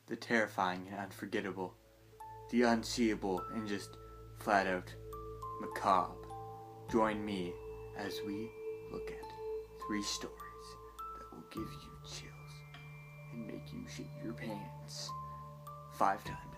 the terrifying and unforgettable, the unseeable and just flat out macabre. Join me as we look at 3 stories that will give you chills and make you shit your pants 5 times over.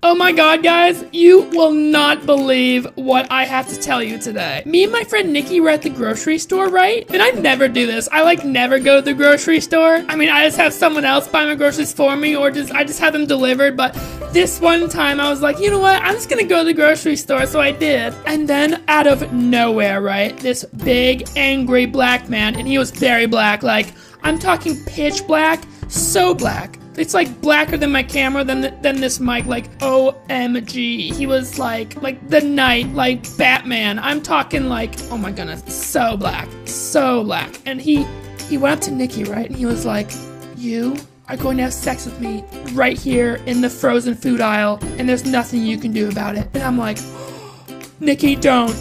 Oh my god, guys, you will not believe what I have to tell you today. Me and my friend Nikki were at the grocery store, right? And I never do this. I never go to the grocery store. I mean, I just have someone else buy my groceries for me, or I just have them delivered. But this one time I was like, you know what? I'm just gonna go to the grocery store, so I did. And then out of nowhere, right? This big, angry black man, and he was very black, I'm talking pitch black, so black. It's blacker than my camera, than this mic, OMG. He was like the night, Batman. I'm talking oh my goodness, so black. And he went up to Nikki, right? And he was like, you are going to have sex with me right here in the frozen food aisle, and there's nothing you can do about it. And I'm like, Nikki, don't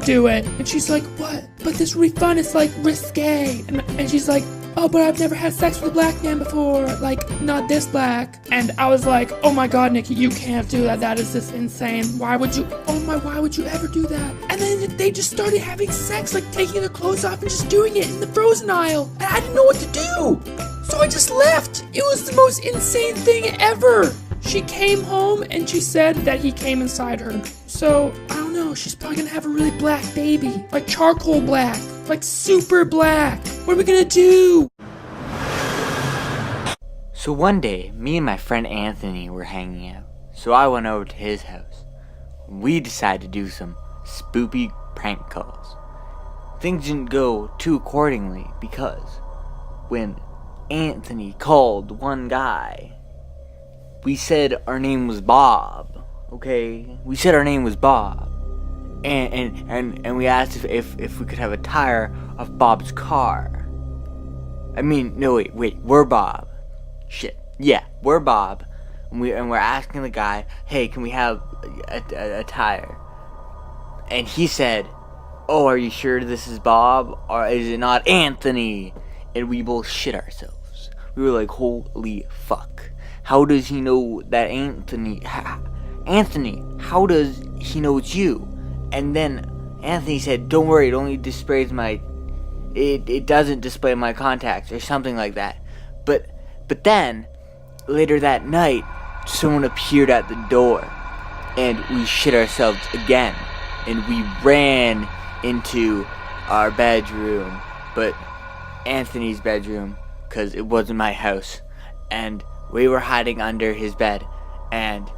do it. And she's like, what? But this will be fun, it's risque. And she's like, oh, but I've never had sex with a black man before, not this black. And I was like, oh my god, Nikki, you can't do that. That is just insane. Why would you ever do that? And then they just started having sex, taking their clothes off and just doing it in the frozen aisle. And I didn't know what to do. So I just left. It was the most insane thing ever. She came home and she said that he came inside her. So, I don't know, she's probably gonna have a really black baby. Charcoal black. Super black. What are we gonna do? So one day, me and my friend Anthony were hanging out. So I went over to his house. We decided to do some spoopy prank calls. Things didn't go too accordingly because when Anthony called one guy, we said our name was Bob. Okay? We said our name was Bob. And we asked if we could have a tire of Bob's car. I mean, no, wait, we're Bob. Shit. Yeah, we're Bob. And we're asking the guy, hey, can we have a tire? And he said, oh, are you sure this is Bob? Or is it not Anthony? And we both shit ourselves. We were like, holy fuck. How does he know that Anthony, how does he know it's you? And then Anthony said, don't worry, it only displays it doesn't display my contacts or something like that. But then, later that night, someone appeared at the door and we shit ourselves again. And we ran into our bedroom, but Anthony's bedroom, because it wasn't my house. And we were hiding under his bed, and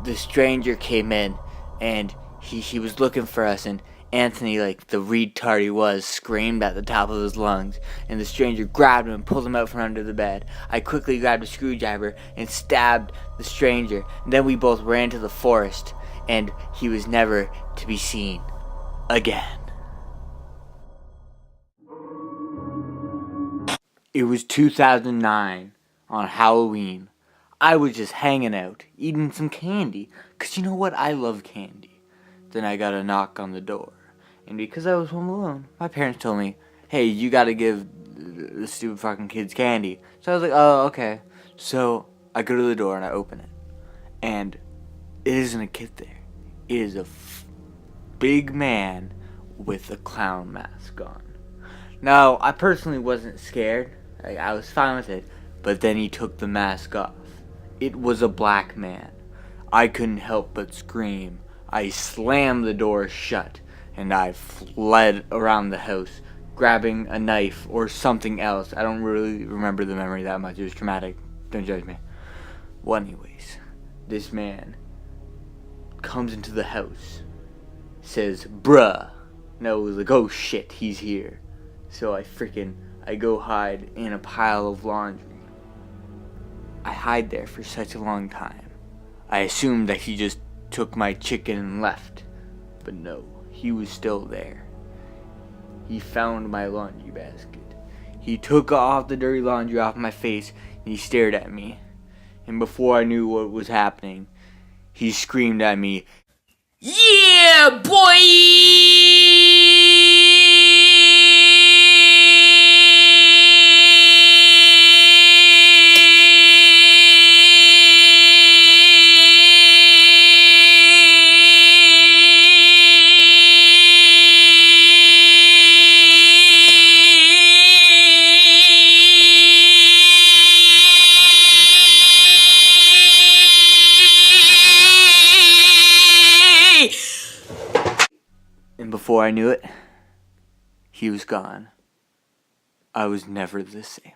the stranger came in and he was looking for us, and Anthony, the retard he was, screamed at the top of his lungs, and the stranger grabbed him and pulled him out from under the bed. I quickly grabbed a screwdriver and stabbed the stranger, and then we both ran to the forest, and he was never to be seen again. It was 2009, on Halloween. I was just hanging out, eating some candy, because you know what, I love candy. Then I got a knock on the door, and because I was home alone, my parents told me, hey, you gotta give the stupid fucking kids candy. So I was like, oh, okay. So I go to the door and I open it, and it isn't a kid there. It is a big man with a clown mask on. Now, I personally wasn't scared. I was fine with it, but then he took the mask off. It was a black man. I couldn't help but scream. I slammed the door shut, and I fled around the house, grabbing a knife or something else. I don't really remember the memory that much. It was traumatic. Don't judge me. Well, anyways, this man comes into the house, says, bruh. No, it was like, oh shit, he's here. So I go hide in a pile of laundry. I hide there for such a long time. I assumed that he just took my chicken and left. But no, he was still there. He found my laundry basket. He took off the dirty laundry off my face and he stared at me. And before I knew what was happening, He screamed at me, "Yeah, boy!" and before I knew it, he was gone. I was never the same.